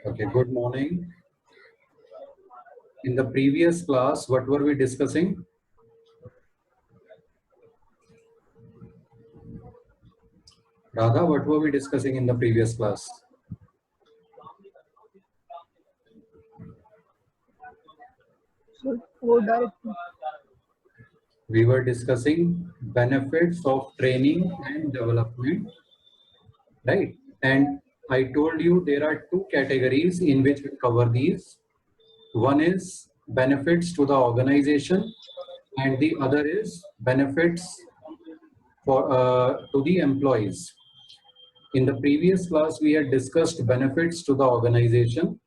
Okay, good morning. In the previous class, what were we discussing? Radha, what were we discussing in the previous class? We were discussing benefits of training and development, right? And I told you there are two categories in which we cover these. One is benefits to the organization, and the other is benefits to the employees. In the previous class, we had discussed benefits to the organization.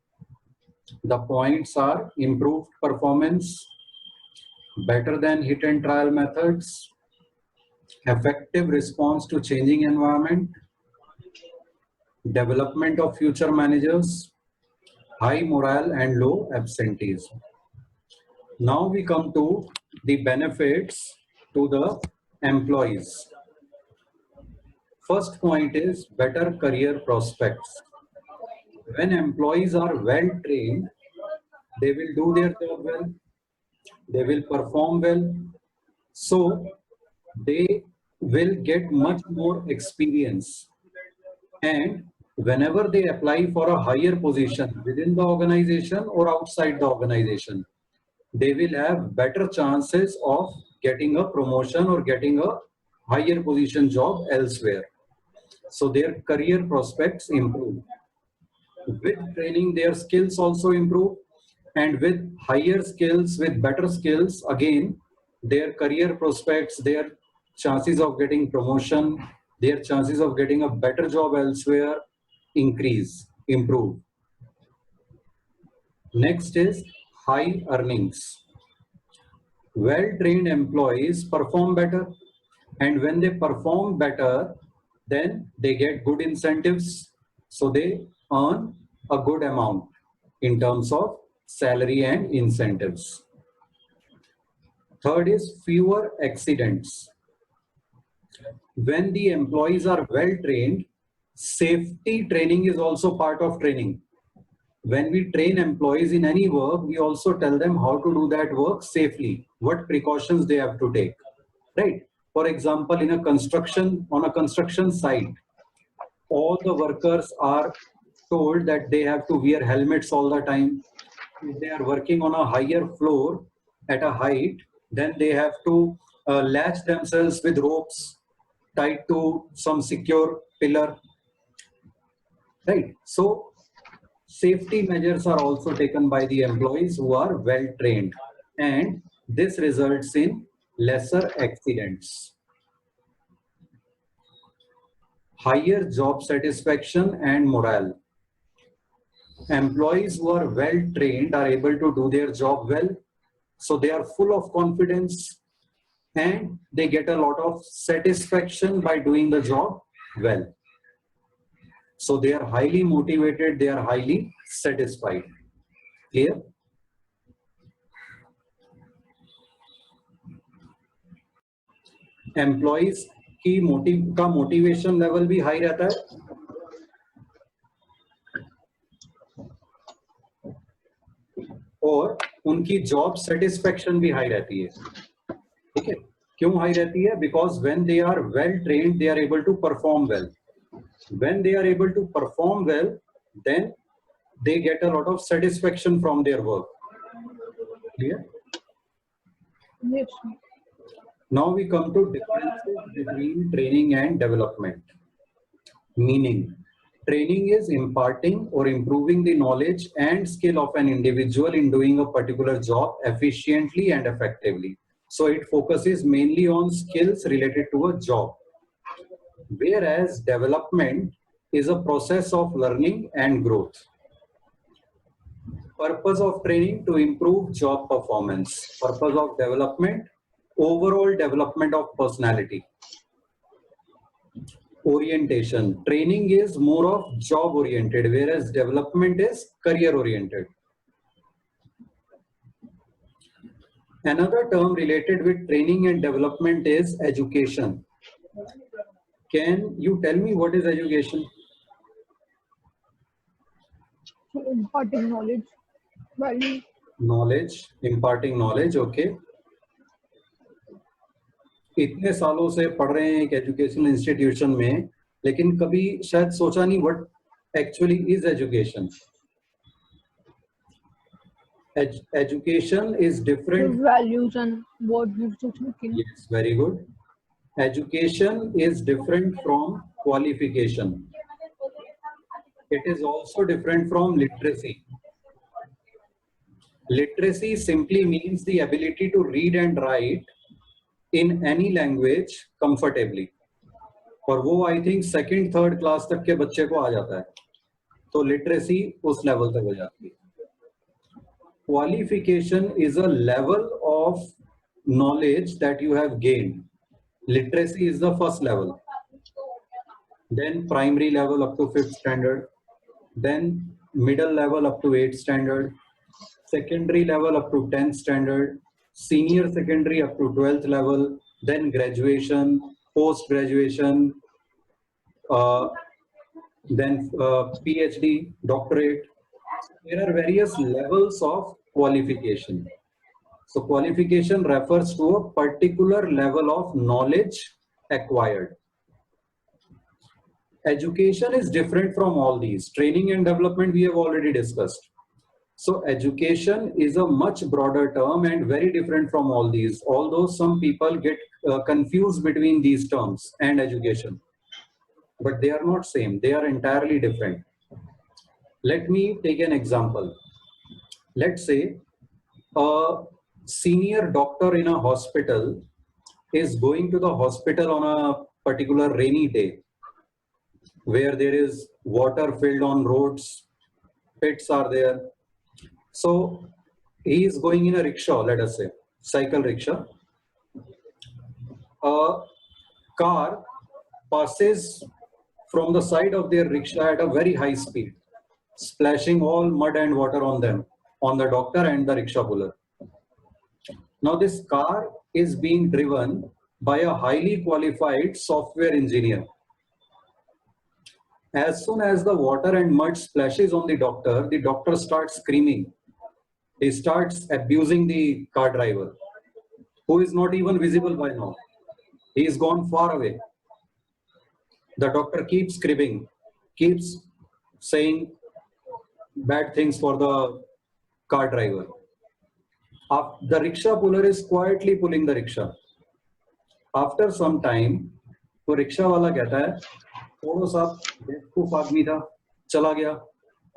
The points are improved performance, better than hit and trial methods, effective response to changing environment, development of future managers, high morale and low absenteeism. Now we come to the benefits to the employees. First point is better career prospects. When employees are well trained, they will do their job well, they will perform well, so they will get much more experience, and whenever they apply for a higher position within the organization or outside the organization, they will have better chances of getting a promotion or getting a higher position job elsewhere. So their career prospects improve. With training, their skills also improve, and with higher skills, with better skills, again, their career prospects, their chances of getting promotion, their chances of getting a better job elsewhere improve. Next is high earnings. Well-trained employees perform better, and when they perform better, then they get good incentives, so they earn a good amount in terms of salary and incentives. Third is fewer accidents. When the employees are well trained, safety training is also part of training. When we train employees in any work, we also tell them how to do that work safely, what precautions they have to take, right? For example, on a construction site, all the workers are told that they have to wear helmets all the time. If they are working on a higher floor at a height, then they have to latch themselves with ropes tied to some secure pillar, right? So safety measures are also taken by the employees who are well trained, and this results in lesser accidents. Higher job satisfaction and morale. Employees who are well trained are able to do their job well, so they are full of confidence and they get a lot of satisfaction by doing the job well. So they are highly motivated, they are highly satisfied. Clear? Employees की motivation level भी high रहता है, और उनकी job satisfaction भी high रहती है. ठीक है, क्यों हाई रहती है? Because when they are well trained, they are able to perform well. When they are able to perform well, then they get a lot of satisfaction from their work. Clear? Yes. Now we come to differences between training and development. Meaning, training is imparting or improving the knowledge and skill of an individual in doing a particular job efficiently and effectively. So it focuses mainly on skills related to a job. Whereas development is a process of learning and growth. Purpose of training to improve job performance. Purpose of development, overall development of personality. Orientation. Training is more of job oriented, whereas development is career oriented. Another term related with training and development is education. Can you tell me what is education? So imparting knowledge, value. knowledge, imparting knowledge. Okay. इतने सालों से पढ़ रहे हैं एक educational institution में, लेकिन कभी शायद सोचा नहीं what actually is education. Education is The different. values and what gives to thinking. Yes, very good. Education is different from qualification. It is also different from literacy. Literacy simply means the ability to read and write in any language comfortably. और वो I think second, third class तक के बच्चे को आ जाता है. तो literacy उस level तक हो जाती है. Qualification is a level of knowledge that you have gained. Literacy is the first level. Then primary level up to 5th standard. Then middle level up to 8th standard. Secondary level up to 10th standard. Senior secondary up to 12th level. Then graduation, post-graduation, then PhD, doctorate. There are various levels of qualification. So qualification refers to a particular level of knowledge acquired. Education is different from all these. Training and development we have already discussed. So education is a much broader term and very different from all these, although some people get confused between these terms and education. But they are not same, they are entirely different. Let me take an example. Let's say a senior doctor in a hospital is going to the hospital on a particular rainy day where there is water filled on roads, pits are there. So he is going in a rickshaw, let us say, cycle rickshaw. A car passes from the side of their rickshaw at a very high speed, splashing all mud and water on them, on the doctor and the rickshaw puller. Now this car is being driven by a highly qualified software engineer. As soon as the water and mud splashes on the doctor starts screaming. He starts abusing the car driver, who is not even visible by now. He is gone far away. The doctor keeps screaming, keeps saying bad things for the car driver. The rickshaw puller is quietly pulling the rickshaw. After some time, तो rickshaw वाला कहता है, छोड़ो साहब, बेवकूफ आदमी था, चला गया,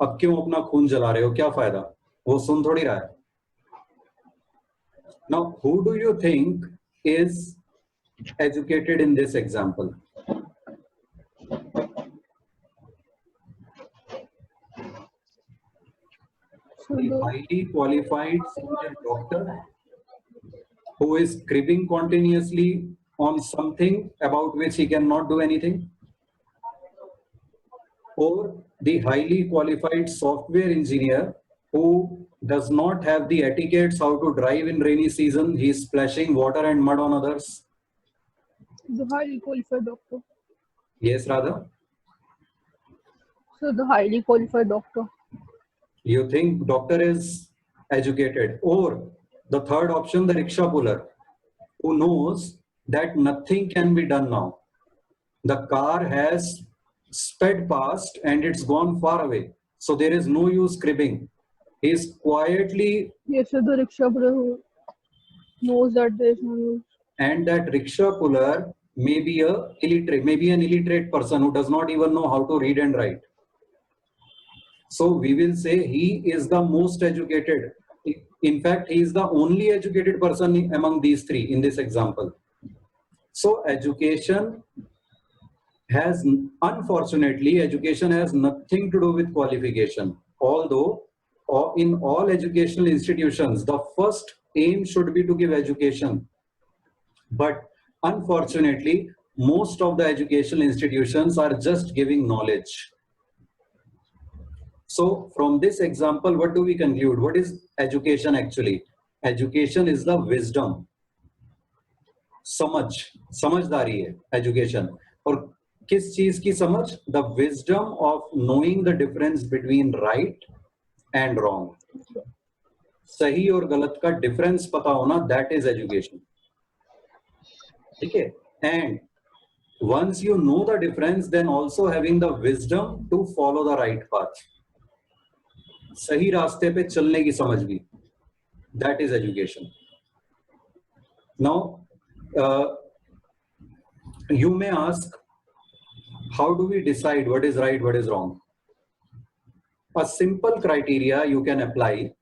अब क्यों अपना खून जला रहे हो, क्या फायदा, वो सुन थोड़ी रहा है. Now, who do you think is educated in this example? So The the highly qualified senior doctor who is cribbing continuously on something about which he cannot do anything, or the highly qualified software engineer who does not have the etiquettes how to drive in rainy season, he is splashing water and mud on others. the highly qualified doctor. Yes, Radha? So the highly qualified doctor. You think doctor is educated, or the third option, the rickshaw puller, who knows that nothing can be done now. The car has sped past and it's gone far away. So there is no use cribbing. He is quietly, Yes, so the rickshaw puller who knows that there is no use. and that rickshaw puller may be an illiterate person who does not even know how to read and write. So we will say he is the most educated. In fact, he is the only educated person among these three in this example. So unfortunately, education has nothing to do with qualification. Although in all educational institutions, the first aim should be to give education. But unfortunately, most of the educational institutions are just giving knowledge. So from this example, what do we conclude? What is education actually? Education is the wisdom. समझदारी है education. और किस चीज की समझ? The wisdom of knowing the difference between right and wrong. सही और गलत का डिफरेंस पता होना, that is education. ठीक है? And once you know the difference, then also having the wisdom to follow the right path. सही रास्ते पे चलने की समझ भी, that is education. Now, you may ask, how do we decide what is right, what is wrong? A simple criteria you can apply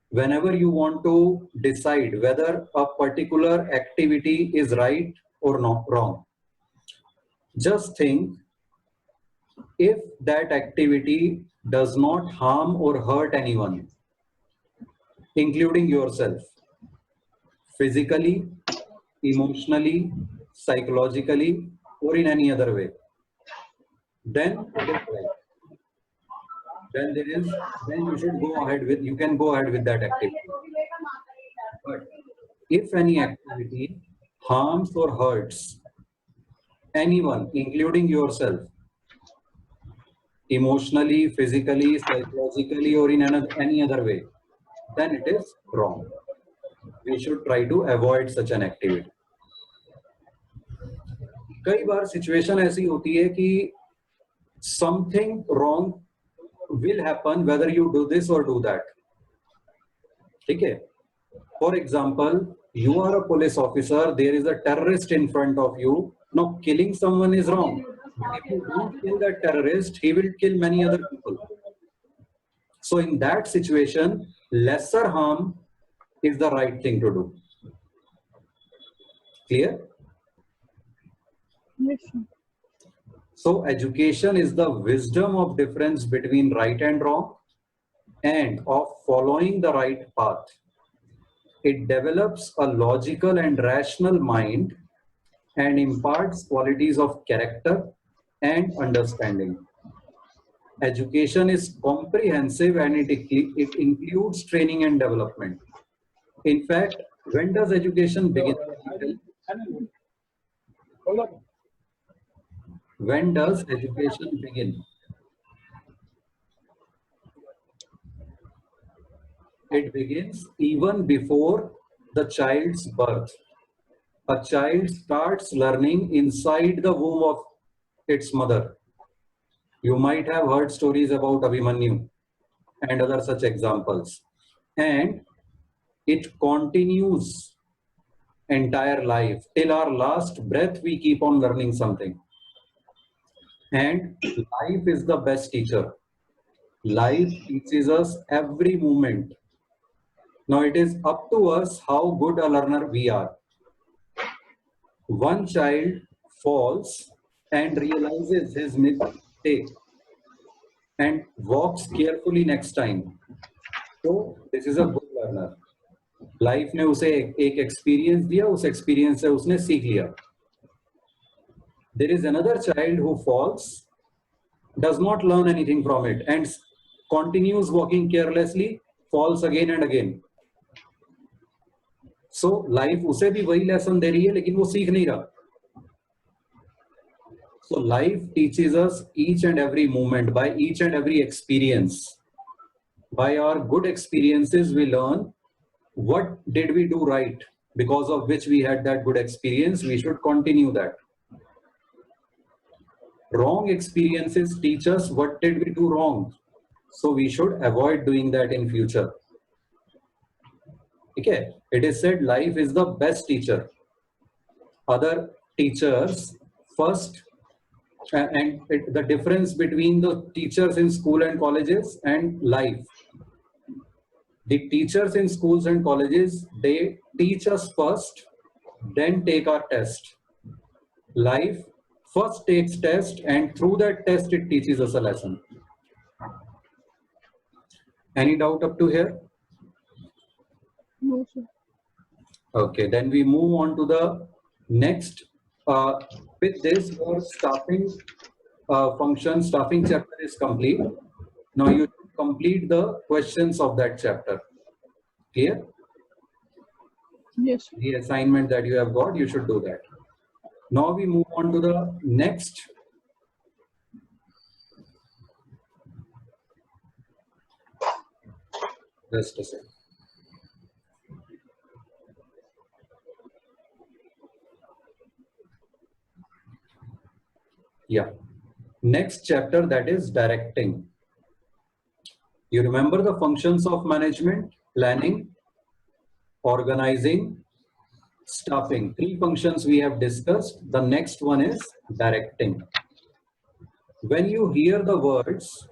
whenever you want to decide whether a particular activity is right or not wrong. Just think, if that activity does not harm or hurt anyone, including yourself, physically, emotionally, psychologically, or in any other way, then it is right. Then you should go ahead with, you can go ahead with that activity. But if any activity harms or hurts anyone, including yourself, emotionally, physically, psychologically, or in any other way, then it is wrong. We should try to avoid such an activity. कई बार situation ऐसी होती है कि something wrong will happen whether you do this or do that. ठीक है? For example, you are a police officer, there is a terrorist in front of you. Now killing someone is wrong. But if you don't kill that terrorist, he will kill many other people. So in that situation, lesser harm is the right thing to do. Clear? Yes, sir. So education is the wisdom of difference between right and wrong and of following the right path. It develops a logical and rational mind and imparts qualities of character and understanding. Education is comprehensive and it includes training and development. In fact, when does education begin? When does education begin? It begins even before the child's birth. A child starts learning inside the womb of its mother. You might have heard stories about Abhimanyu and other such examples. And it continues entire life. Till our last breath, we keep on learning something. And life is the best teacher. Life teaches us every moment. Now it is up to us how good a learner we are. One child falls and realizes his mistake and walks carefully next time. So this is a good learner. Life ने उसे एक experience दिया, उस experience से उसने सीख लिया. There is another child who falls, does not learn anything from it and continues walking carelessly, falls again and again. So life उसे भी वही lesson दे रही है लेकिन वो सीख नहीं रहा. So life teaches us each and every moment by each and every experience. By our good experiences, we learn what did we do right, because of which we had that good experience. We should continue that. Wrong experiences teach us what did we do wrong. So we should avoid doing that in future. Okay, it is said life is the best teacher. Other teachers first, and the difference between the teachers in school and colleges and life. The teachers in schools and colleges, they teach us first, then take our test. Life first takes test and through that test it teaches us a lesson. Any doubt up to here? No, sir. Okay, then we move on to the next. With this, your staffing function, staffing chapter is complete. Now you complete the questions of that chapter. Clear? Yes, sir. The assignment that you have got, you should do that. Now we move on to the next. Just a second. Yeah. Next chapter, that is directing. You remember the functions of management: planning, organizing, staffing. Three functions we have discussed. The next one is directing. When you hear the words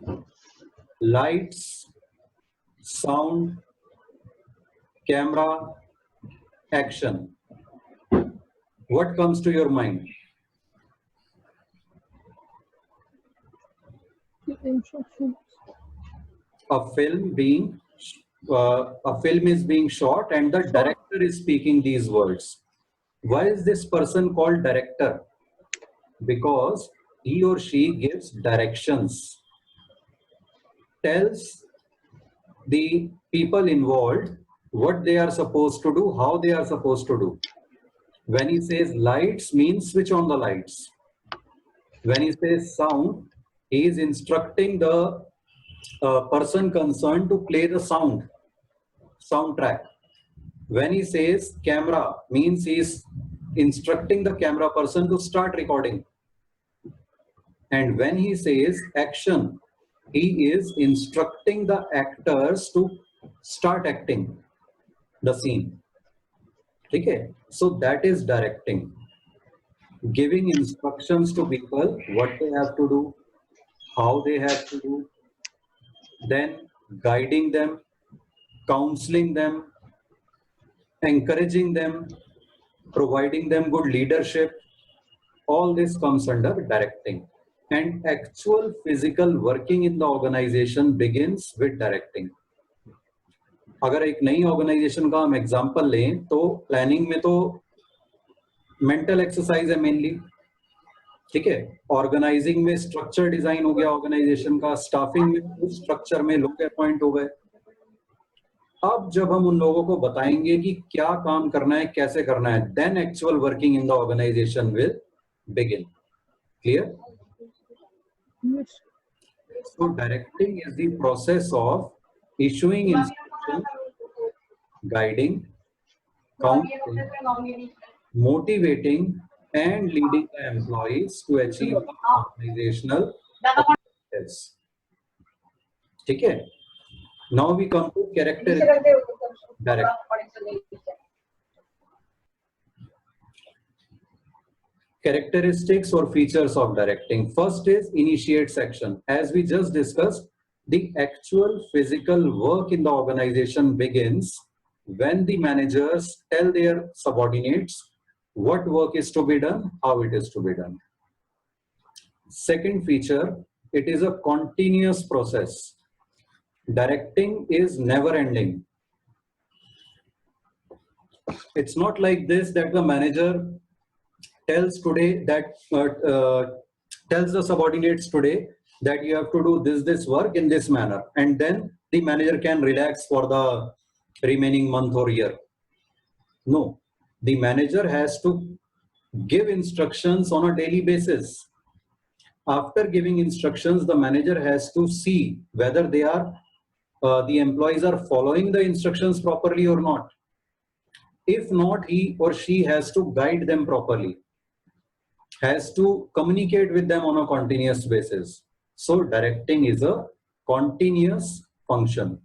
lights, sound, camera, action, what comes to your mind? Instructions. A film is being shot and the director is speaking these words. Why is this person called director? Because he or she gives directions, tells the people involved what they are supposed to do, how they are supposed to do. When he says lights, means switch on the lights. When he says sound, he is instructing the person concerned to play the soundtrack. When he says camera, means he is instructing the camera person to start recording. And when he says action, he is instructing the actors to start acting the scene. Okay? So that is directing. Giving instructions to people what they have to do, how they have to do, then guiding them, counseling them, encouraging them, providing them good leadership. All this comes under directing. And actual physical working in the organization begins with directing. अगर एक नई organisation का हम example लें तो planning में तो mental exercise है मेनली, ठीक है. ऑर्गेनाइजिंग में स्ट्रक्चर डिजाइन हो गया ऑर्गेनाइजेशन का, स्टाफिंग में उस स्ट्रक्चर में लोग अपॉइंट हो गए. अब जब हम उन लोगों को बताएंगे कि क्या काम करना है, कैसे करना है, then actual working in the organisation will begin. Clear? Yes. So directing is the process of issuing instructions, guiding, counseling, motivating, and leading the employees to achieve the organizational objectives. ठीक है? Now we come to characteristics directing. Characteristics or features of directing. First is initiates action. As we just discussed, the actual physical work in the organization begins when the managers tell their subordinates what work is to be done, how it is to be done. Second feature, it is a continuous process. Directing is never ending. It's not like this that the manager tells today that tells the subordinates today that you have to do this work in this manner, and then the manager can relax for the remaining month or year. No, the manager has to give instructions on a daily basis. After giving instructions, the manager has to see whether they are the employees are following the instructions properly or not. If not, he or she has to guide them properly, has to communicate with them on a continuous basis. So directing is a continuous function.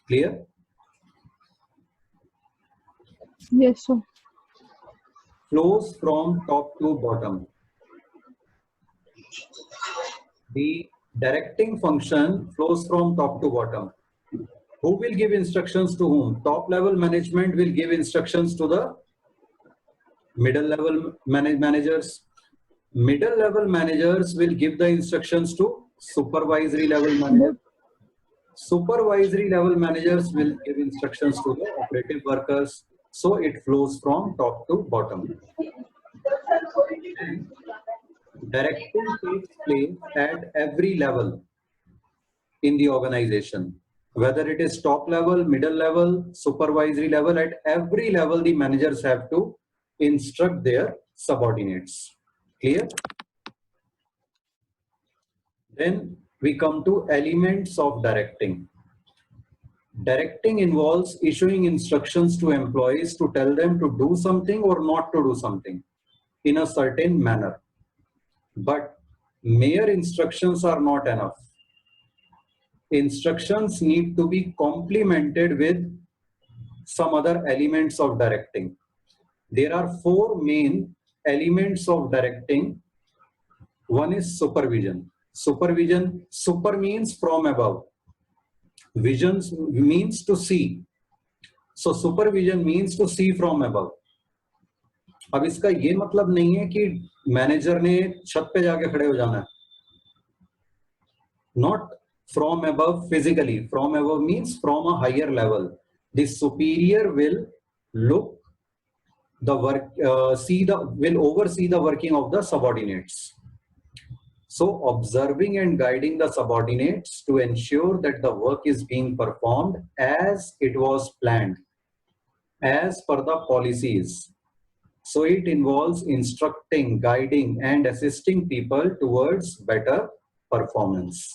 Clear? Yes, sir. Flows from top to bottom. The directing function flows from top to bottom. Who will give instructions to whom? Top level management will give instructions to the middle level managers. Middle level managers will give the instructions to supervisory level managers. Supervisory level managers will give instructions to the operative workers. So it flows from top to bottom. And directing takes place at every level in the organization. Whether it is top level, middle level, supervisory level, at every level the managers have to instruct their subordinates. Clear? Then we come to elements of directing. Directing involves issuing instructions to employees to tell them to do something or not to do something in a certain manner. But mere instructions are not enough. Instructions need to be complemented with some other elements of directing. There are four main elements of directing. One is supervision. Supervision, super means from above. Vision means to see. So supervision means to see from above. अब इसका ये मतलब नहीं है कि manager ने छत पे जाके खड़े हो जाना है. Not from above physically. From above means from a higher level. The superior will look the work, will oversee the working of the subordinates. So observing and guiding the subordinates to ensure that the work is being performed as it was planned, as per the policies. So it involves instructing, guiding, and assisting people towards better performance.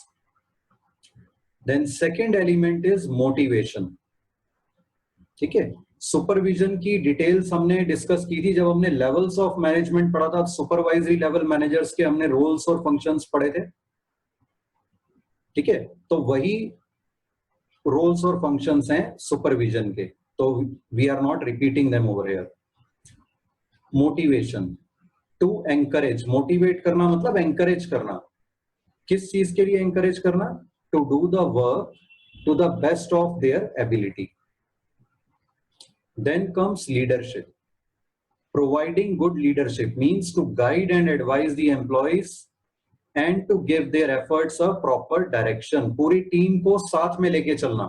Then second element is motivation. ठीक है, supervision की details हमने discuss की थी जब हमने levels of management पढ़ा था. सुपरवाइजरी लेवल मैनेजर्स के हमने रोल्स और फंक्शंस पढ़े थे. ठीक है, तो वही रोल्स और फंक्शंस हैं सुपरविजन के. तो we are not repeating them over here. Motivation, to encourage. Motivate करना मतलब एंकरेज करना. किस चीज के लिए एंकरेज करना? To do the work to the best of their ability. Then comes leadership. Providing good leadership means to guide and advise the employees and to give their efforts a proper direction. पूरी team को साथ में लेके चलना.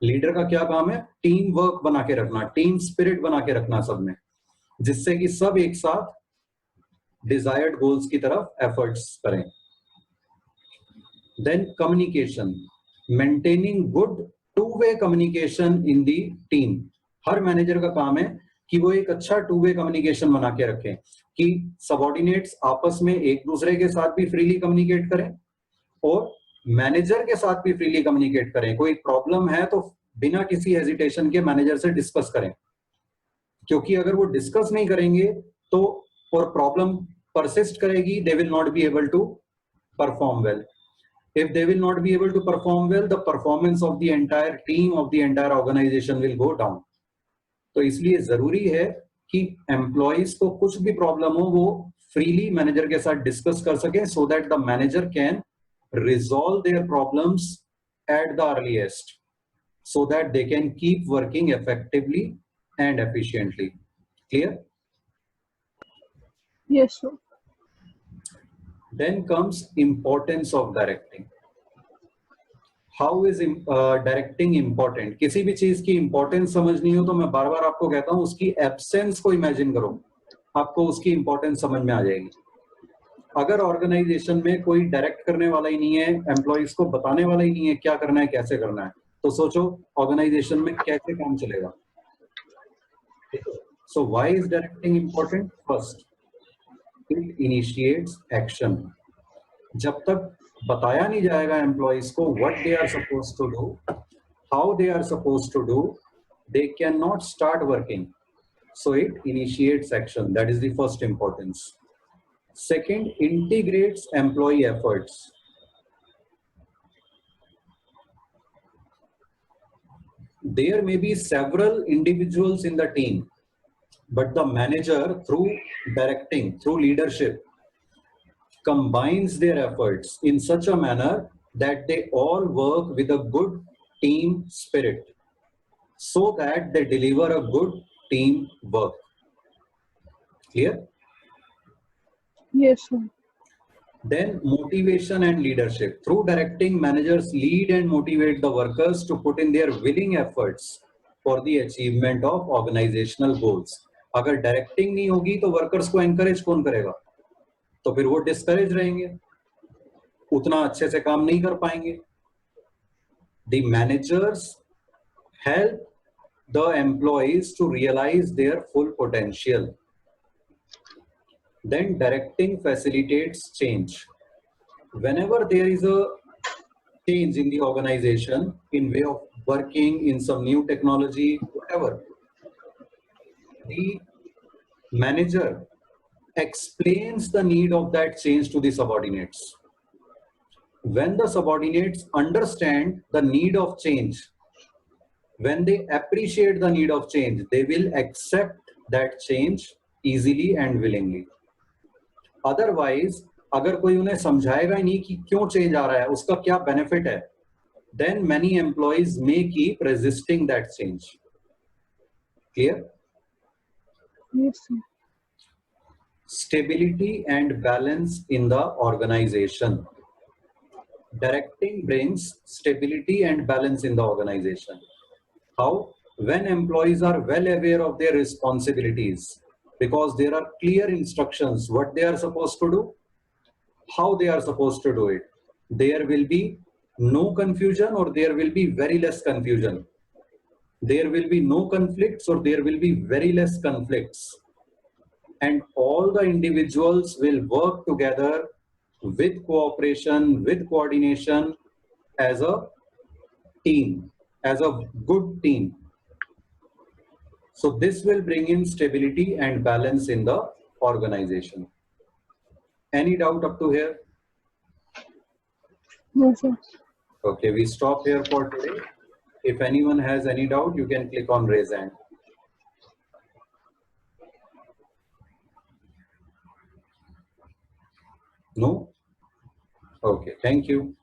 Leader का क्या काम है? टीम वर्क बना के रखना, टीम स्पिरिट बना के रखना सब में, जिससे कि सब एक साथ डिजायर्ड गोल्स की तरफ एफर्ट्स करें. Then communication. Maintaining good two-way communication in the team. Her manager का काम है कि वो एक अच्छा टू वे कम्युनिकेशन बना के रखें कि सबऑर्डिनेट्स आपस में एक दूसरे के साथ भी फ्रीली कम्युनिकेट करें और मैनेजर के साथ भी फ्रीली कम्युनिकेट करें. कोई प्रॉब्लम है तो बिना किसी हेजिटेशन के मैनेजर से डिस्कस करें, क्योंकि अगर वो डिस्कस नहीं करेंगे तो और प्रॉब्लम परसिस्ट करेगी, they will not be able to perform well. If they will not be able to perform well, the performance of the entire team, of the entire organization will go down. तो इसलिए जरूरी है कि employees को कुछ भी problem हो वो फ्रीली मैनेजर के साथ डिस्कस कर सकें, so that the manager can resolve their problems at the earliest, so that they can keep working effectively and efficiently. Clear? Yes, sir. Then comes importance of directing. How is directing important? किसी भी चीज की importance समझनी हो तो मैं बार बार आपको कहता हूं उसकी एब्सेंस को इमेजिन करो, आपको उसकी इंपॉर्टेंस समझ में आ जाएगी. अगर ऑर्गेनाइजेशन में कोई डायरेक्ट करने वाला ही नहीं है, एम्प्लॉइज को बताने वाला ही नहीं है क्या करना है कैसे करना है, तो सोचो ऑर्गेनाइजेशन में कैसे काम चलेगा. So why is directing important? First, it initiates action. जब तक बताया नहीं जाएगा एम्प्लॉइज को what they are supposed to do, how they are supposed to do, they cannot start working. So it initiates action. That is the first importance. Second, integrates employee efforts. There may be several individuals in the team, but the manager, through directing, through leadership, combines their efforts in such a manner that they all work with a good team spirit, so that they deliver a good team work. Clear? Yes, sir. Then motivation and leadership. Through directing, managers lead and motivate the workers to put in their willing efforts for the achievement of organizational goals. अगर directing नहीं होगी तो workers को encourage कौन करेगा? तो फिर वो डिस्करेज रहेंगे, उतना अच्छे से काम नहीं कर पाएंगे. The managers help the employees to realize their full potential. Then directing facilitates change. Whenever there is a change in the organization, in way of working, in some new technology, whatever, the manager explains the need of that change to the subordinates. When the subordinates understand the need of change, when they appreciate the need of change, they will accept that change easily and willingly. Otherwise, अगर कोई उन्हें समझाएगा ही नहीं कि क्यों change आ रहा है, उसका क्या बेनिफिट है, then many employees may keep resisting that change. Clear? Yes, sir. Stability and balance in the organization. Directing brings stability and balance in the organization. How? When employees are well aware of their responsibilities, because there are clear instructions what they are supposed to do, how they are supposed to do it. There will be no confusion, or there will be very less confusion. There will be no conflicts, or there will be very less conflicts. And all the individuals will work together with cooperation, with coordination, as a team, as a good team. So this will bring in stability and balance in the organization. Any doubt up to here? No, sir. Okay, we stop here for today. If anyone has any doubt, you can click on raise hand. No? Okay, thank you.